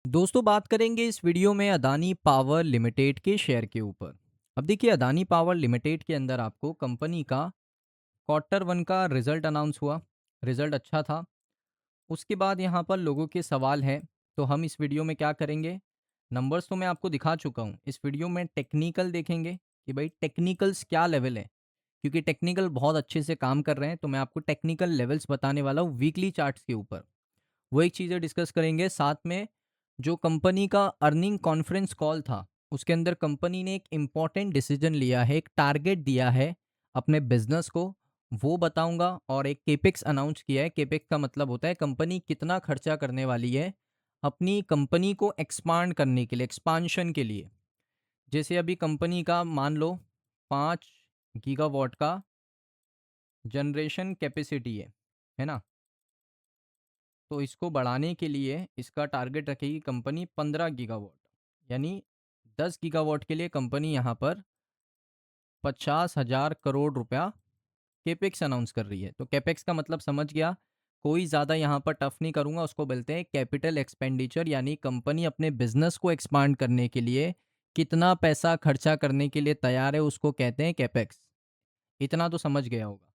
दोस्तों बात करेंगे इस वीडियो में अदानी पावर लिमिटेड के शेयर के ऊपर। अब देखिए अदानी पावर लिमिटेड के अंदर आपको कंपनी का क्वार्टर वन का रिजल्ट अनाउंस हुआ। रिजल्ट अच्छा था। उसके बाद यहाँ पर लोगों के सवाल हैं, तो हम इस वीडियो में क्या करेंगे, नंबर्स तो मैं आपको दिखा चुका हूँ, इस वीडियो में टेक्निकल देखेंगे कि भाई टेक्निकल्स क्या लेवल है। क्योंकि टेक्निकल बहुत अच्छे से काम कर रहे हैं, तो मैं आपको टेक्निकल लेवल्स बताने वाला हूँ वीकली चार्ट्स के ऊपर। वो एक चीज़ें डिस्कस करेंगे। साथ में जो कंपनी का अर्निंग कॉन्फ्रेंस कॉल था, उसके अंदर कंपनी ने एक इम्पॉर्टेंट डिसीजन लिया है, एक टारगेट दिया है अपने बिजनेस को, वो बताऊंगा। और एक केपेक्स अनाउंस किया है। केपेक्स का मतलब होता है कंपनी कितना खर्चा करने वाली है अपनी कंपनी को एक्सपांड करने के लिए, एक्सपांशन के लिए। जैसे अभी कंपनी का मान लो 5 गीगावाट का जनरेशन कैपेसिटी है ना। तो इसको बढ़ाने के लिए इसका टारगेट रखेगी कंपनी 15 गीगावाट, यानी 10 गीगावाट के लिए कंपनी यहाँ पर 50,000 करोड़ रुपया केपेक्स अनाउंस कर रही है। तो कैपेक्स का मतलब समझ गया, कोई ज़्यादा यहाँ पर टफ नहीं करूँगा। उसको बोलते हैं कैपिटल एक्सपेंडिचर, यानी कंपनी अपने बिजनेस को एक्सपांड करने के लिए कितना पैसा खर्चा करने के लिए तैयार है, उसको कहते हैं कैपेक्स। इतना तो समझ गया होगा।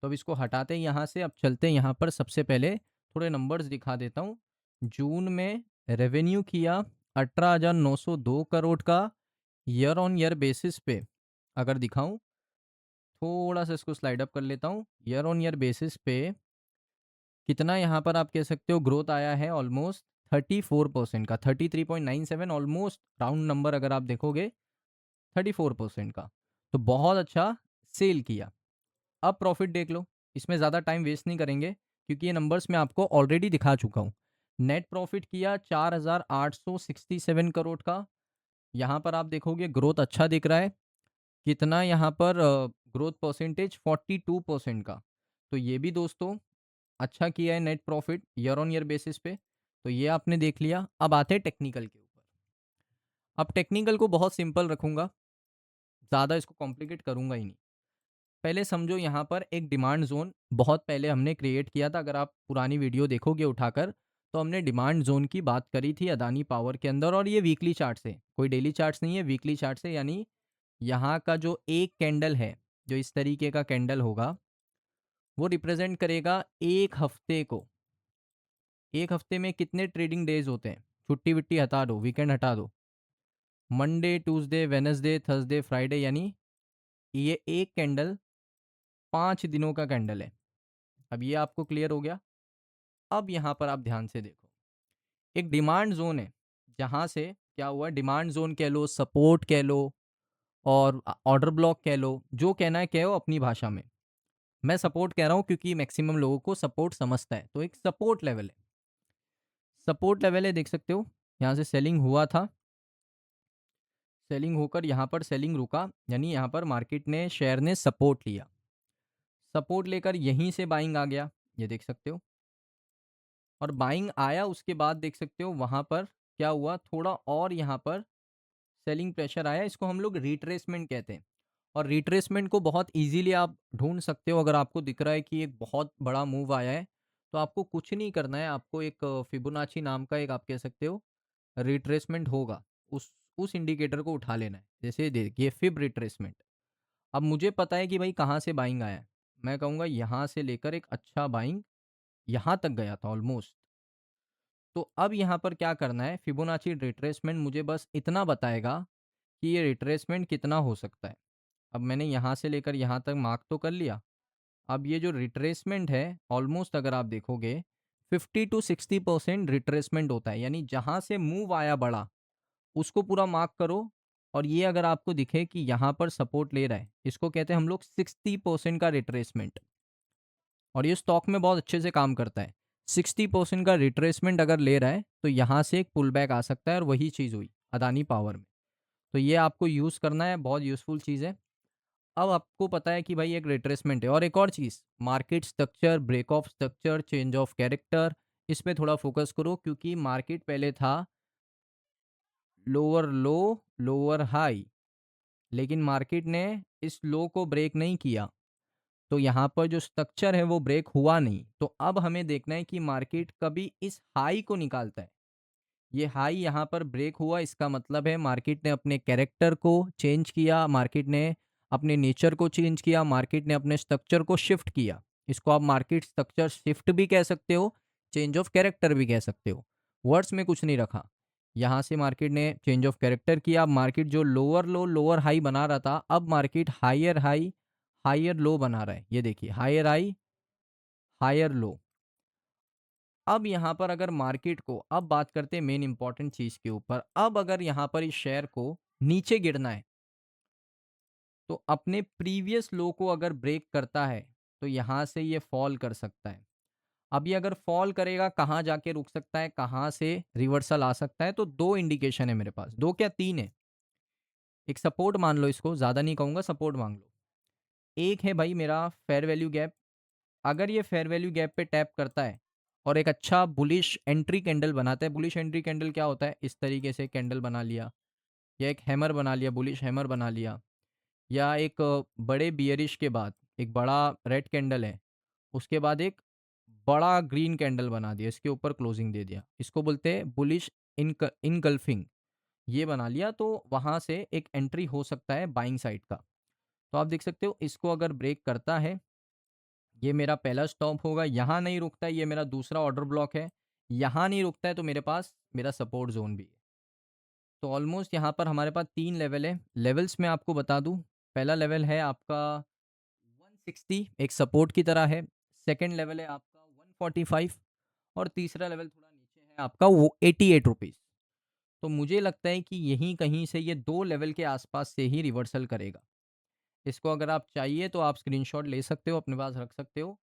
तो अब इसको हटाते हैं यहाँ से, अब चलते हैं यहाँ पर। सबसे पहले थोड़े नंबर्स दिखा देता हूँ। जून में रेवेन्यू किया 18,902 करोड़ का। ईयर ऑन ईयर बेसिस पे अगर दिखाऊं, थोड़ा सा इसको स्लाइड अप कर लेता हूँ। ईयर ऑन ईयर बेसिस पे कितना यहाँ पर आप कह सकते हो ग्रोथ आया है, ऑलमोस्ट 34% का, 33.97, ऑलमोस्ट राउंड नंबर अगर आप देखोगे 34% का। तो बहुत अच्छा सेल किया। अब प्रॉफिट देख लो। इसमें ज़्यादा टाइम वेस्ट नहीं करेंगे, क्योंकि ये नंबर्स मैं आपको ऑलरेडी दिखा चुका हूँ। नेट प्रॉफिट किया 4,867 करोड़ का। यहाँ पर आप देखोगे ग्रोथ अच्छा दिख रहा है। कितना यहाँ पर ग्रोथ परसेंटेज 42% का। तो ये भी दोस्तों अच्छा किया है net profit year on year basis पे। तो ये आपने देख लिया। अब आते हैं टेक्निकल के ऊपर। अब टेक्निकल को बहुत सिंपल रखूंगा, ज़्यादा इसको कॉम्प्लिकेट करूंगा ही नहीं। पहले समझो यहाँ पर एक डिमांड जोन बहुत पहले हमने क्रिएट किया था। अगर आप पुरानी वीडियो देखोगे उठाकर, तो हमने डिमांड जोन की बात करी थी अदानी पावर के अंदर। और ये वीकली चार्ट से, कोई डेली चार्ट्स नहीं है, वीकली चार्ट से। यानी यहाँ का जो एक कैंडल है, जो इस तरीके का कैंडल होगा, वो रिप्रेजेंट करेगा एक हफ्ते को। एक हफ्ते में कितने ट्रेडिंग डेज होते हैं, छुट्टी विट्टी हटा दो, वीकेंड हटा दो, Monday Tuesday Wednesday Thursday Friday, यानी ये एक कैंडल 5 दिनों का कैंडल है। अब ये आपको क्लियर हो गया। अब यहाँ पर आप ध्यान से देखो, एक डिमांड जोन है, जहाँ से क्या हुआ, डिमांड जोन कह लो, सपोर्ट कह लो, और ऑर्डर ब्लॉक कह लो, जो कहना है कहो अपनी भाषा में। मैं सपोर्ट कह रहा हूँ क्योंकि मैक्सिमम लोगों को सपोर्ट समझता है। तो एक सपोर्ट लेवल है, सपोर्ट लेवल है, देख सकते हो। यहाँ से सेलिंग हुआ था, सेलिंग होकर यहाँ पर सेलिंग रुका, यानी यहाँ पर मार्केट ने, शेयर ने सपोर्ट लिया। सपोर्ट लेकर यहीं से बाइंग आ गया, ये देख सकते हो। और बाइंग आया, उसके बाद देख सकते हो वहाँ पर क्या हुआ, थोड़ा और यहाँ पर सेलिंग प्रेशर आया। इसको हम लोग रिट्रेसमेंट कहते हैं। और रिट्रेसमेंट को बहुत इजीली आप ढूंढ सकते हो। अगर आपको दिख रहा है कि एक बहुत बड़ा मूव आया है, तो आपको कुछ नहीं करना है, आपको एक फिबोनाची नाम का एक, आप कह सकते हो, रिट्रेसमेंट होगा, उस इंडिकेटर को उठा लेना है। जैसे देखिए फिब रिट्रेसमेंट। अब मुझे पता है कि भाई कहाँ से बाइंग आया है। मैं कहूँगा यहाँ से लेकर एक अच्छा बाइंग यहाँ तक गया था ऑलमोस्ट। तो अब यहाँ पर क्या करना है, फिबोनाची रिट्रेसमेंट मुझे बस इतना बताएगा कि ये रिट्रेसमेंट कितना हो सकता है। अब मैंने यहाँ से लेकर यहाँ तक मार्क तो कर लिया। अब ये जो रिट्रेसमेंट है, ऑलमोस्ट अगर आप देखोगे 50 to 60% रिट्रेसमेंट होता है। यानी जहाँ से मूव आया बड़ा, उसको पूरा मार्क करो। और ये अगर आपको दिखे कि यहाँ पर सपोर्ट ले रहा है, इसको कहते हैं हम लोग 60% का रिट्रेसमेंट। और ये स्टॉक में बहुत अच्छे से काम करता है। 60% का रिट्रेसमेंट अगर ले रहा है, तो यहाँ से एक पुल बैक आ सकता है। और वही चीज़ हुई अदानी पावर में। तो ये आपको यूज़ करना है, बहुत यूज़फुल चीज़ है। अब आपको पता है कि भाई एक रिट्रेसमेंट है। और एक और चीज़, market structure, break of structure, change of character, इस पे थोड़ा फोकस करो। क्योंकि मार्केट पहले था लोअर लो, लोअर हाई, लेकिन मार्केट ने इस लो को ब्रेक नहीं किया। तो यहाँ पर जो स्ट्रक्चर है वो ब्रेक हुआ नहीं। तो अब हमें देखना है कि मार्केट कभी इस हाई को निकालता है, ये हाई यहाँ पर ब्रेक हुआ, इसका मतलब है मार्केट ने अपने कैरेक्टर को चेंज किया, मार्केट ने अपने नेचर को चेंज किया, मार्केट ने अपने स्ट्रक्चर को शिफ्ट किया। इसको आप मार्केट स्ट्रक्चर शिफ्ट भी कह सकते हो, चेंज ऑफ कैरेक्टर भी कह सकते हो। वर्ड्स में कुछ नहीं रखा। यहाँ से मार्केट ने चेंज ऑफ कैरेक्टर किया। अब मार्केट जो लोअर लो लोअर हाई बना रहा था, अब market higher high higher low बना रहा है। ये देखिए, हायर हाई हायर लो। अब यहाँ पर अगर मार्केट को, अब बात करते हैं मेन इंपॉर्टेंट चीज के ऊपर, अब अगर यहाँ पर इस शेयर को नीचे गिरना है तो अपने प्रीवियस लो को अगर ब्रेक करता है तो यहाँ से ये फॉल कर सकता है। अब ये अगर फॉल करेगा, कहाँ जाके रुक सकता है, कहाँ से रिवर्सल आ सकता है, तो दो इंडिकेशन है मेरे पास, दो क्या तीन है। एक सपोर्ट मान लो, इसको ज़्यादा नहीं कहूँगा, सपोर्ट मान लो। एक है भाई मेरा फेयर वैल्यू गैप। अगर ये फेयर वैल्यू गैप पे टैप करता है और एक अच्छा बुलिश एंट्री कैंडल बनाता है, बुलिश एंट्री कैंडल क्या होता है, इस तरीके से कैंडल बना लिया, या एक हैमर बना लिया, बुलिश हैमर बना लिया, या एक बड़े बियरिश के बाद एक बड़ा रेड कैंडल है, उसके बाद एक बड़ा ग्रीन कैंडल बना दिया, इसके ऊपर क्लोजिंग दे दिया, इसको बोलते हैं बुलिश इनगल्फिंग। ये बना लिया तो वहाँ से एक एंट्री हो सकता है बाइंग साइड का। तो आप देख सकते हो, इसको अगर ब्रेक करता है, ये मेरा पहला स्टॉप होगा। यहाँ नहीं रुकता है, ये मेरा दूसरा ऑर्डर ब्लॉक है। यहाँ नहीं रुकता है तो मेरे पास मेरा सपोर्ट जोन भी है। तो ऑलमोस्ट यहाँ पर हमारे पास तीन लेवल है। लेवल्स में आपको बता दूँ, पहला लेवल है आपका 160, एक सपोर्ट की तरह है। सेकेंड लेवल है आपका 145 और तीसरा लेवल थोड़ा नीचे है आपका वो 88 रुपीज़। तो मुझे लगता है कि यहीं कहीं से ये दो लेवल के आसपास से ही रिवर्सल करेगा। इसको अगर आप चाहिए तो आप स्क्रीनशॉट ले सकते हो, अपने पास रख सकते हो।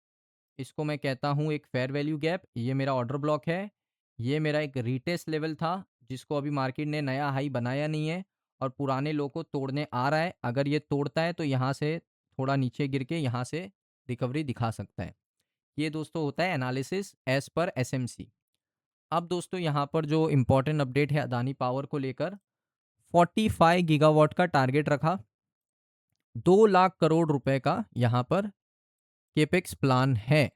इसको मैं कहता हूँ एक फेयर वैल्यू गैप। ये मेरा ऑर्डर ब्लॉक है। ये मेरा एक रीटेस्ट लेवल था जिसको अभी मार्केट ने नया हाई बनाया नहीं है और पुराने लो को तोड़ने आ रहा है। अगर ये तोड़ता है तो यहाँ से थोड़ा नीचे गिर के यहाँ से रिकवरी दिखा सकता है। ये दोस्तों होता है एनालिसिस एज पर एसएमसी। अब दोस्तों यहाँ पर जो इम्पोर्टेंट अपडेट है अदानी पावर को लेकर, 45 गीगावाट का टारगेट रखा, 2 लाख करोड़ रुपए का यहाँ पर केपेक्स प्लान है।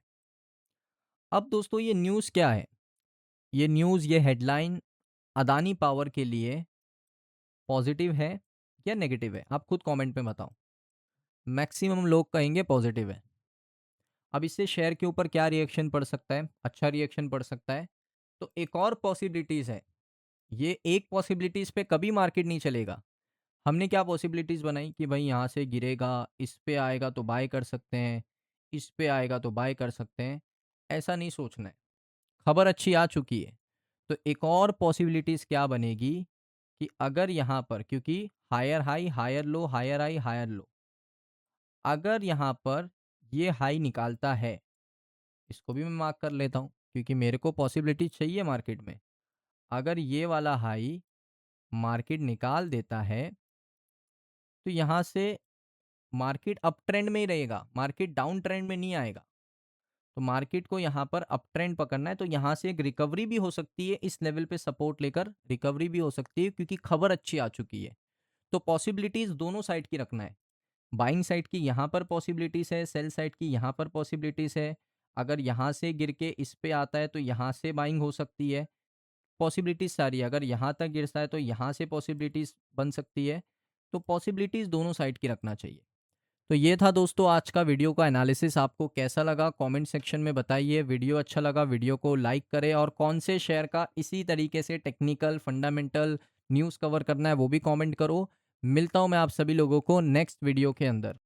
अब दोस्तों ये न्यूज़ क्या है, ये न्यूज़, ये हेडलाइन अदानी पावर के लिए पॉजिटिव है या नेगेटिव है, आप खुद कमेंट में बताओ। मैक्सिमम लोग कहेंगे पॉजिटिव है। अब इससे शेयर के ऊपर क्या रिएक्शन पड़ सकता है, अच्छा रिएक्शन पड़ सकता है। तो एक और पॉसिबिलिटीज़ है, ये एक पॉसिबिलिटीज़ पे कभी मार्केट नहीं चलेगा। हमने क्या पॉसिबिलिटीज़ बनाई कि भाई यहाँ से गिरेगा, इस पे आएगा तो बाय कर सकते हैं, इस पे आएगा तो बाय कर सकते हैं। ऐसा नहीं सोचना है। खबर अच्छी आ चुकी है तो एक और पॉसिबिलिटीज़ क्या बनेगी कि अगर यहाँ पर, क्योंकि higher high higher low higher high higher low, अगर यहाँ पर ये हाई निकालता है, इसको भी मैं मार्क कर लेता हूँ क्योंकि मेरे को पॉसिबिलिटी चाहिए मार्केट में। अगर ये वाला हाई मार्केट निकाल देता है तो यहाँ से मार्केट अप ट्रेंड में ही रहेगा, मार्केट डाउन ट्रेंड में नहीं आएगा। तो मार्केट को यहाँ पर अप ट्रेंड पकड़ना है, तो यहाँ से एक रिकवरी भी हो सकती है, इस लेवल पे सपोर्ट लेकर रिकवरी भी हो सकती है क्योंकि खबर अच्छी आ चुकी है। तो पॉसिबिलिटीज़ दोनों साइड की रखना है। बाइंग साइड की यहाँ पर पॉसिबिलिटीज़ है, सेल साइड की यहाँ पर पॉसिबिलिटीज़ है। अगर यहाँ से गिर के इस पे आता है तो यहाँ से बाइंग हो सकती है। पॉसिबिलिटीज़ सारी है। अगर यहाँ तक गिरता है तो यहाँ से पॉसिबिलिटीज़ बन सकती है। तो पॉसिबिलिटीज़ दोनों साइड की रखना चाहिए। तो ये था दोस्तों आज का वीडियो का एनालिसिस। आपको कैसा लगा कमेंट सेक्शन में बताइए। वीडियो अच्छा लगा वीडियो को लाइक करें और कौन से शेयर का इसी तरीके से टेक्निकल फंडामेंटल न्यूज़ कवर करना है वो भी कमेंट करो। मिलता हूँ मैं आप सभी लोगों को नेक्स्ट वीडियो के अंदर।